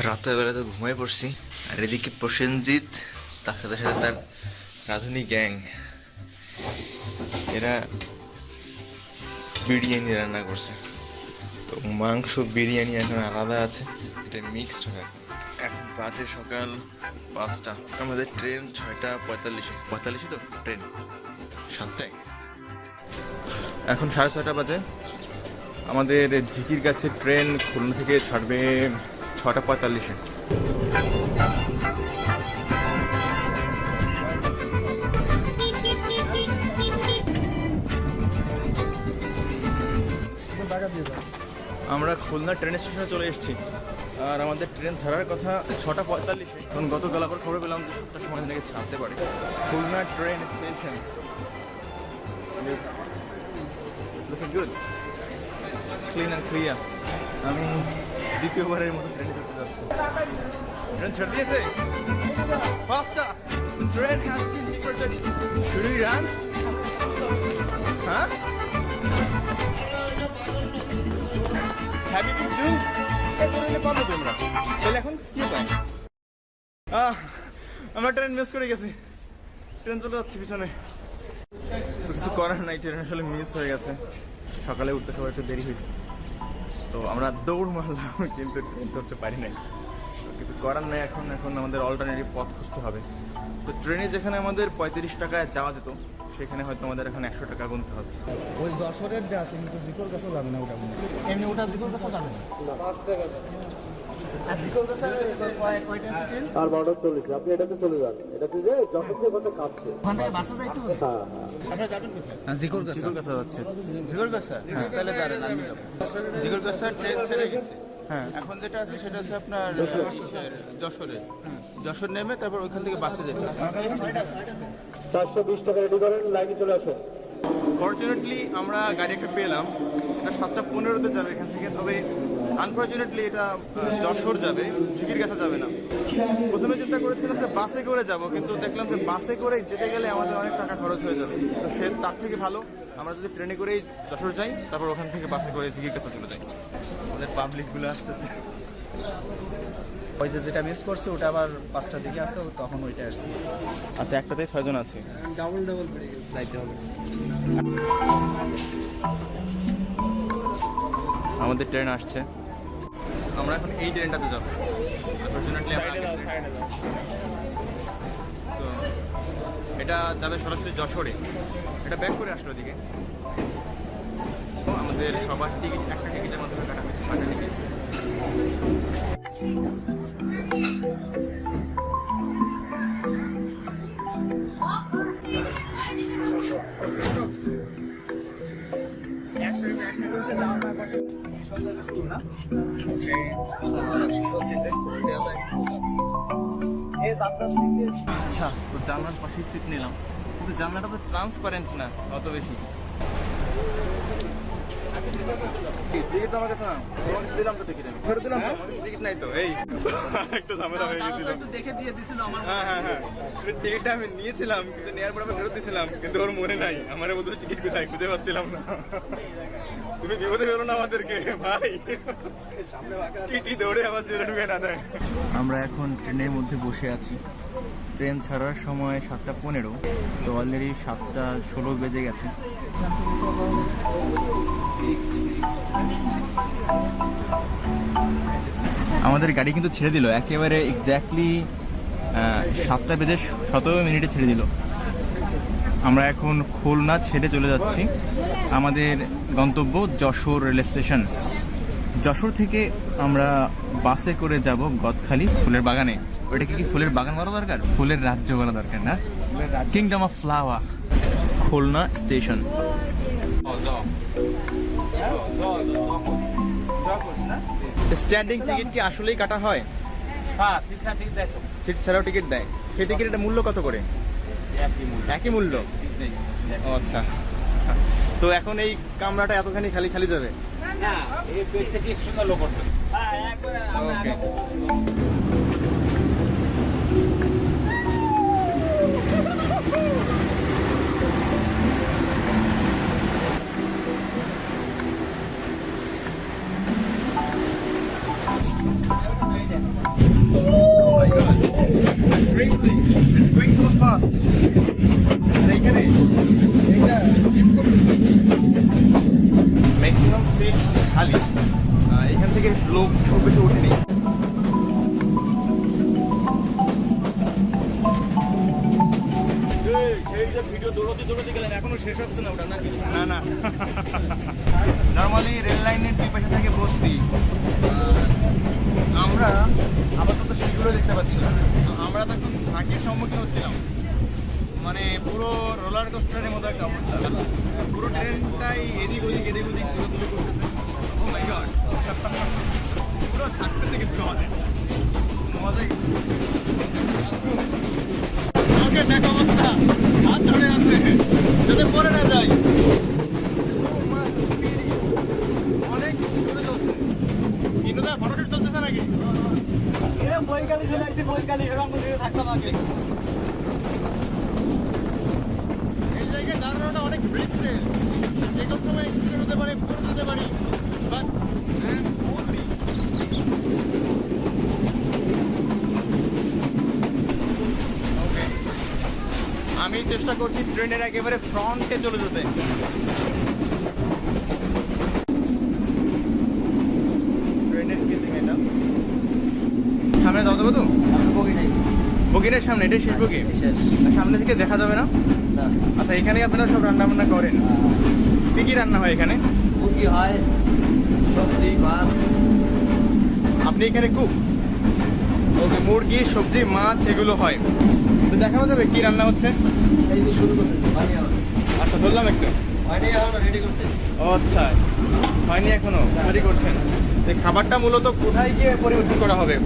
রাতের বেলা তো ঘুমায় পড়ছি, আর এদিকে প্রসেনজিৎ তার সাথে সাথে তার রাঁধুনি গ্যাং, এরা বিরিয়ানি রান্না করছে। তো মাংস বিরিয়ানি এখন আলাদা আছে, এটা মিক্সড হয়। এখন বাজে সকাল 5টা, আমাদের ট্রেন 6:45 তো ট্রেন 7টায়। এখন 6:30 বাজে। আমাদের ঝিকির গাছের ট্রেন খুলনা থেকে ছাড়বে 6:45-এ। আমরা খুলনা ট্রেন স্টেশনে চলে এসেছি, আর আমাদের ট্রেন ছাড়ার কথা 6:45-এ। এখন গতকাল আবার খবর পেলাম যে 7টার সময় নাকি ছাড়তে পারে। Khulna train station looking good, clean and clear. আমি দ্বিতীয়বারের মতো ট্রেনে চড়তে যাচ্ছি। ট্রেন ছেড়ে দিয়েছে, ফাস্টার train has been departed. Should we run? হ্যাঁ, হ্যাভি টু ডু এগুলো পাবো তোমরা। তাহলে এখন কি পাই? আমরা ট্রেন মিস করে গেছি, ট্রেন চলে যাচ্ছে পিছনে। কিছু করার নাই, ট্রেন আসলে মিস হয়ে গেছে। সকালে উঠতে সবাই একটু দেরি হয়েছে, তো আমরা দৌড় মারলাম কিন্তু ট্রেন ধরতে পারি নাই। কিছু করার নাই, এখন আমাদের অল্টারনেটিভ পথ খুঁজতে হবে। তো ট্রেনে যেখানে আমাদের 35 টাকায় যাওয়া যেত, সেখানে হয়তো আমাদের এখন 100 টাকা গুনতে হচ্ছে। ওই যশোরের যে আছে কিন্তু জিকোর কাছে যাবে না, ওটা এমনি ওটা জিকোর কাছে যাবে না। আর জিকোর কাছে কয়টা আছে ট্রেন? আর 12:40 আপনি এটাতে চলে যান, এটাতে যে যশোর থেকে কত কাছে ওখান থেকে বাসে যাইতে হবে। হ্যাঁ আপনারা যাবেন কোথায়? জিকোর কাছে যাচ্ছে। জিগর কাছা? হ্যাঁ, তাহলে দাঁড়ান আমি যাবো। জিগর কাছার ট্রেন ছেড়ে গেছে। হ্যাঁ, এখন যেটা আছে সেটা হচ্ছে আপনার যশোরে। যশোর নেমে তারপর ওইখান থেকে বাসে যেতে হবে। 420 টাকা রেডি করেন, লাইনে চলে আসুন। ফর্চুনেটলি আমরা গাড়ি একটা পেলাম, এটা 7:15-তে যাবে এখান থেকে। তবে আনফর্চুনেটলি এটা যশোর যাবে, ঝিকির কাছা যাবে না। প্রথমে চিন্তা করেছিলাম যে বাসে করে যাব, কিন্তু দেখলাম যে বাসে করে যেতে গেলে আমাদের অনেক টাকা খরচ হয়ে যাবে। তো সে তার থেকে ভালো আমরা যদি ট্রেনে করেই যশোর যাই, তারপর ওখান থেকে বাসে করে ঝিকির কাছা চলে যাই। আমাদের পাবলিকগুলো আসতেছে। ওই যে যেটা মিস করছে ওটা আবার 5টার দিকে আছে, তখন ওইটা আসবে। আচ্ছা, একটাতে 6 জন আছে, ডাবল যাইতে হবে। আমাদের ট্রেন আসছে, আমরা এখন এই ট্রেনটাতে যাবো। আনফর্চুনেটলি এটা যাবে সরাসরি যশোরে, এটা ব্যাক করে আসলো ওদিকে। আমাদের সবার টিকিট একটা টিকিটের মাধ্যমে কাটা হয়েছে, 5টা টিকিট। আচ্ছা, তো জানলার পাশে সিট নিলাম, কিন্তু জানলাটা তো ট্রান্সপারেন্ট না অত বেশি। টিকিট তো আমার কাছে না, তোমাকে দিলাম তো টিকিট, আমি ফেরত দিলাম। টিকিট নাই তো, এই একটু ঝামেলা হয়ে গেছিল। একটু দেখে দিয়ে দিছিল আমার। হ্যাঁ, টিকিটটা আমি নিয়েছিলাম, কিন্তু নেওয়ার পর আমি ফেরত দিয়েছিলাম, কিন্তু ওর মনে নাই। আমার মধ্যে টিকিট কোথায় খুঁজে পাচ্ছিলাম না। তুমি বিপদে ফেলো না আমাদেরকে ভাই, টিটি দৌড়ে আমার জেলে ঢুকে না দেয়। আমরা এখন ট্রেনের মধ্যে বসে আছি। ট্রেন ছাড়ার সময় 7:15, তো অলরেডি 7:16 বেজে গেছে। আমাদের গাড়ি কিন্তু ছেড়ে দিল একেবারে এক্স্যাক্টলি 7:17 ছেড়ে দিল। আমরা এখন খুলনা ছেড়ে চলে যাচ্ছি। আমাদের গন্তব্য যশোর রেল স্টেশন। যশোর থেকে আমরা বাসে করে যাব গদখালি ফুলের বাগানে। ওইটাকে কি ফুলের বাগান বলা দরকার? ফুলের রাজ্য বলা দরকার না, kingdom of flower. Khulna station. Standing ticket কি আসলেই কাটা হয়? হ্যাঁ, সিট ছাড়াও টিকিট দেয়। সেই টিকিটের মূল্য কত করে? একই মূল্য। ও আচ্ছা, তো এখন এই কামরাটা এতখানি খালি খালি যাবে? ওকে। bustling. It's going so fast. এইখানে এইটা shift করতেছে। ম্যাক্সিমাম সিট খালি। এখান থেকে লোক খুব বেশি ওঠেনি। না না নর্মালি রেল লাইনের দুই পাশে থাকে বস্তি। আমরা আপাতত সেগুলো দেখতে পাচ্ছিলাম। আমরা তখন ঝাঁকির সম্মুখীন হচ্ছিলাম, মানে পুরো রোলার কোস্টারের মতো একটা অবস্থা। পুরো ট্রেনটাই এদিক ওদিক ঘুরে করতেছে। ও মাই গড, পুরো থাকতেছে কিন্তু আমাদের মজাই। ওকে দেখো অবস্থা, হাত ধরে আছে যাতে পরে না যায়। অনেক জোরে চলছে। কিন্তু তার ফটোশুট চলতেছে নাকি? এই জায়গায় দাঁড়ানোটা অনেক রিস্কের, যে কোনো সময় অ্যাক্সিডেন্ট হতে পারে, পড়ে যেতে পারি। বাট আমি চেষ্টা করছি ট্রেনের একেবারে ফ্রন্টে চলে যেতে। ট্রেনের কি দিকে এটা সামনে যাওয়া যাবে তো? বগিনের সামনে, এটাই শেষ বগি। সামনে থেকে দেখা যাবে না? আচ্ছা, এখানে আপনারা সব রান্না বান্না করেন? কি কি রান্না হয় এখানে? সবজি, মাছ। আপনি এখানে কুক? ওকে, মুরগি, সবজি, মাছ এগুলো হয়। তো দেখানো যাবে কি রান্না হচ্ছে? আচ্ছা, ধরলাম একটু। ও আচ্ছা, হয়নি এখনো, তৈরি করছেন। এই খাবারটা মূলত কোথায় গিয়ে পরিবেশন করা হবে?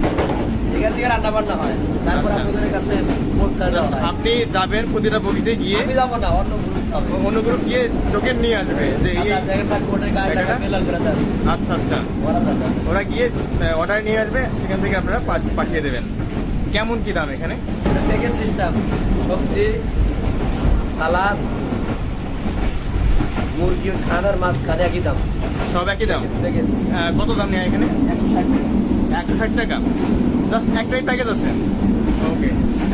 এখান থেকে রান্না বান্না হয়, তারপর আচ্ছা। আপনাদের কাছে পৌঁছায় দেওয়া হয়। আপনি যাবেন প্রতিটা বগিতে গিয়ে? আমি যাবো না, অন্য গ্রুপ যাবে। অন্য গ্রুপ গিয়ে টোকেন নিয়ে আসবে যে এই আচ্ছা আচ্ছা, ওরা গিয়ে অর্ডার নিয়ে আসবে, সেখান থেকে আপনারা পাঠিয়ে দেবেন। কেমন কি দাম এখানে? প্যাকেজ সিস্টেম, সবজি, সালাদ, মুরগি খান আর মাছ খান একই দাম, সব একই দাম। প্যাকেজ। কত দাম নেয় এখানে? 160 টাকা। জাস্ট একটাই প্যাকেজ আছে? ওকে,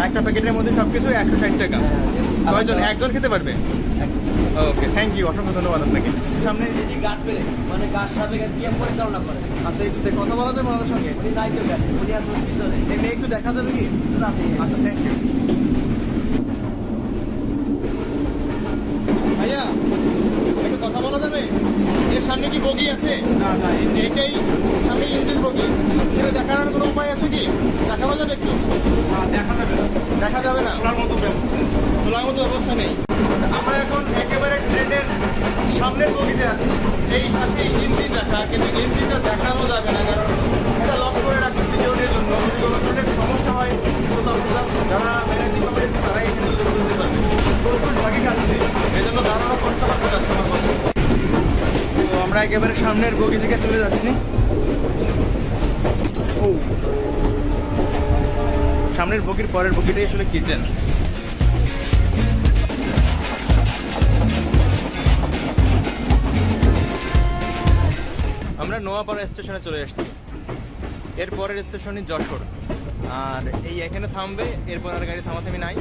একটা প্যাকেটের মধ্যে সবকিছু 160 টাকা। কয়জন? একজন খেতে পারবে? ওকে, থ্যাংক ইউ, অসংখ্য ধন্যবাদ আপনাকে। সামনে গার্ড পেলে, মানে গার্ড সাহেব দিয়ে পরিচালনা করে। আচ্ছা, একটু কথা বলা যাবে আমাদের সঙ্গে? উনি দায়িত্ব দেন, উনি আসলে পিছনে। এমনি একটু দেখা যাবে কি? আচ্ছা, থ্যাংক ইউ ভাইয়া। একটু কথা বলা যাবে? এর সামনে কি বগি আছে? না, এটাই সামনে ইঞ্জিন বগি। সেটা দেখানোর কোনো উপায় আছে কি? দেখানো যাবে একটু? দেখা যাবে না, খোলার মতো ব্যবস্থা নেই। আমরা এখন একেবারে ট্রেনের সামনের বগিতে আছি। এই পাশে ইঞ্জিন রাখা, কিন্তু ইঞ্জিনটা দেখানো যাবে না, কারণ এটা লক করে রাখছে সিকিউরিটির জন্য। যদি কোনো ধরনের সমস্যা হয় তো তখন যারা ম্যানেজিং কমিটি তারাই এখানে দিতে পারবে। প্রচুর ঝাঁকি খাচ্ছে, এই জন্য দাঁড়ানো করতে পারতে যাচ্ছে আমার কথা। তো আমরা একেবারে সামনের বগি থেকে চলে যাচ্ছি। সামনের বগির পরের বগিটাই আসলে কিচেন। আমরা নোয়াপাড়া স্টেশনে চলে এসেছি। এরপরের স্টেশনই যশোর। আর এই এখানে থামবে, এরপর আর গাড়ি থামাথামি নাই।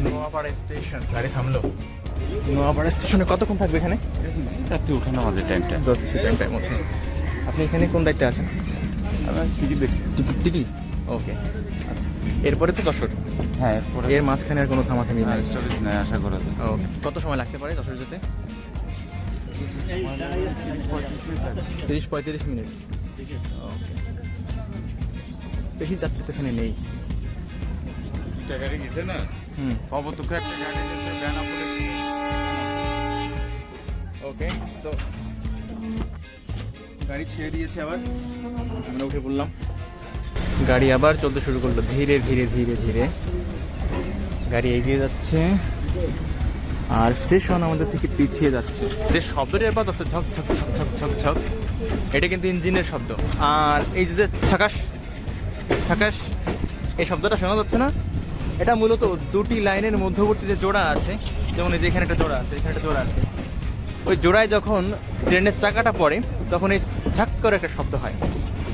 নোয়াপাড়া স্টেশন, গাড়ি থামলো। নোয়াপাড়া স্টেশনে কতক্ষণ থাকবে এখানে? রাত্রি উঠানো আমাদের টাইমটা 10 থেকে 10টার মধ্যে। আপনি এখানে কোন দায়িত্বে আছেন? টিকিট। ওকে, আচ্ছা। এরপরে তো যশোর? হ্যাঁ, এরপরে এর মাঝখানে আর কোনো থামাথামি নাই? স্টপেজ নেই আশা করা যায়। ওকে, কত সময় লাগতে পারে যশোর যেতে? 30-35 মিনিট। ওকে, বেশি যাত্রী তো এখানে নেই। গাড়ি গেছে না? অবতুকে একটা গাড়ি গেছে, ব্যানা পড়ে। ওকে, তো গাড়ি ছেড়ে দিয়েছে, আবার আমরা উঠে পড়লাম। গাড়ি আবার চলতে শুরু করলো, ধীরে ধীরে ধীরে ধীরে গাড়ি এগিয়ে যাচ্ছে। আর স্টেশন আমাদের থেকে পিছিয়ে যাচ্ছে। যে শব্দটা এরপর হচ্ছে ঝক ঝক ঝক ঝক ঝক ঝক, এটা কিন্তু ইঞ্জিনের শব্দ। আর এই যে ঠাকাস ঠাকাস, এই শব্দটা শোনা যাচ্ছে না? এটা মূলত দুটি লাইনের মধ্যবর্তী যে জোড়া আছে, যেমন এই যে এখানে একটা জোড়া আছে, এখানে একটা জোড়া আছে, ওই জোড়ায় যখন ট্রেনের চাকাটা পড়ে তখন এই ঝাক করে একটা শব্দ হয়।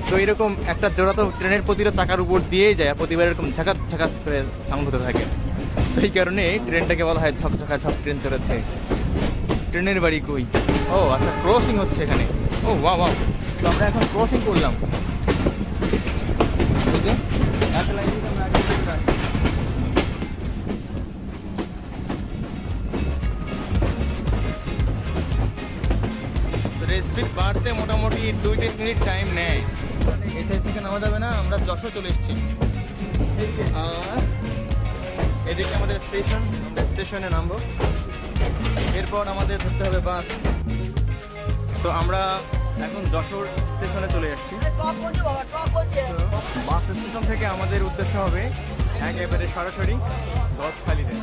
তো তো এরকম একটা জোড়া তো ট্রেনের প্রতিটা চাকার উপর দিয়েই যায়, প্রতিবার এরকম ঝাঁকাত ঝাঁকাত করে সাউন্ড হতে থাকে। সেই কারণে ট্রেনটাকে বলা হয় ঝকঝকা ঝক ট্রেন চলেছে। ট্রেনের বাড়ি কই? ও আচ্ছা, ক্রসিং হচ্ছে এখানে। ও ওয়াও ওয়াও, তো আমরা এখন ক্রসিং করলাম। এই যে এক লাইন থেকে আমরা আগে চলে যাই। স্পিড বাড়তে মোটামুটি 2-3 মিনিট টাইম নেয়। এই সাইড থেকে নামা যাবে না, আমরা যশোর চলে এসেছি। আর এদিকে আমাদের স্টেশন, আমরা স্টেশনে নামবো, এরপর আমাদের ধরতে হবে বাস। তো আমরা এখন যশোর স্টেশনে চলে যাচ্ছি। বাস স্টেশন থেকে আমাদের উদ্দেশ্য হবে একেবারে সরাসরি গদখালিতে।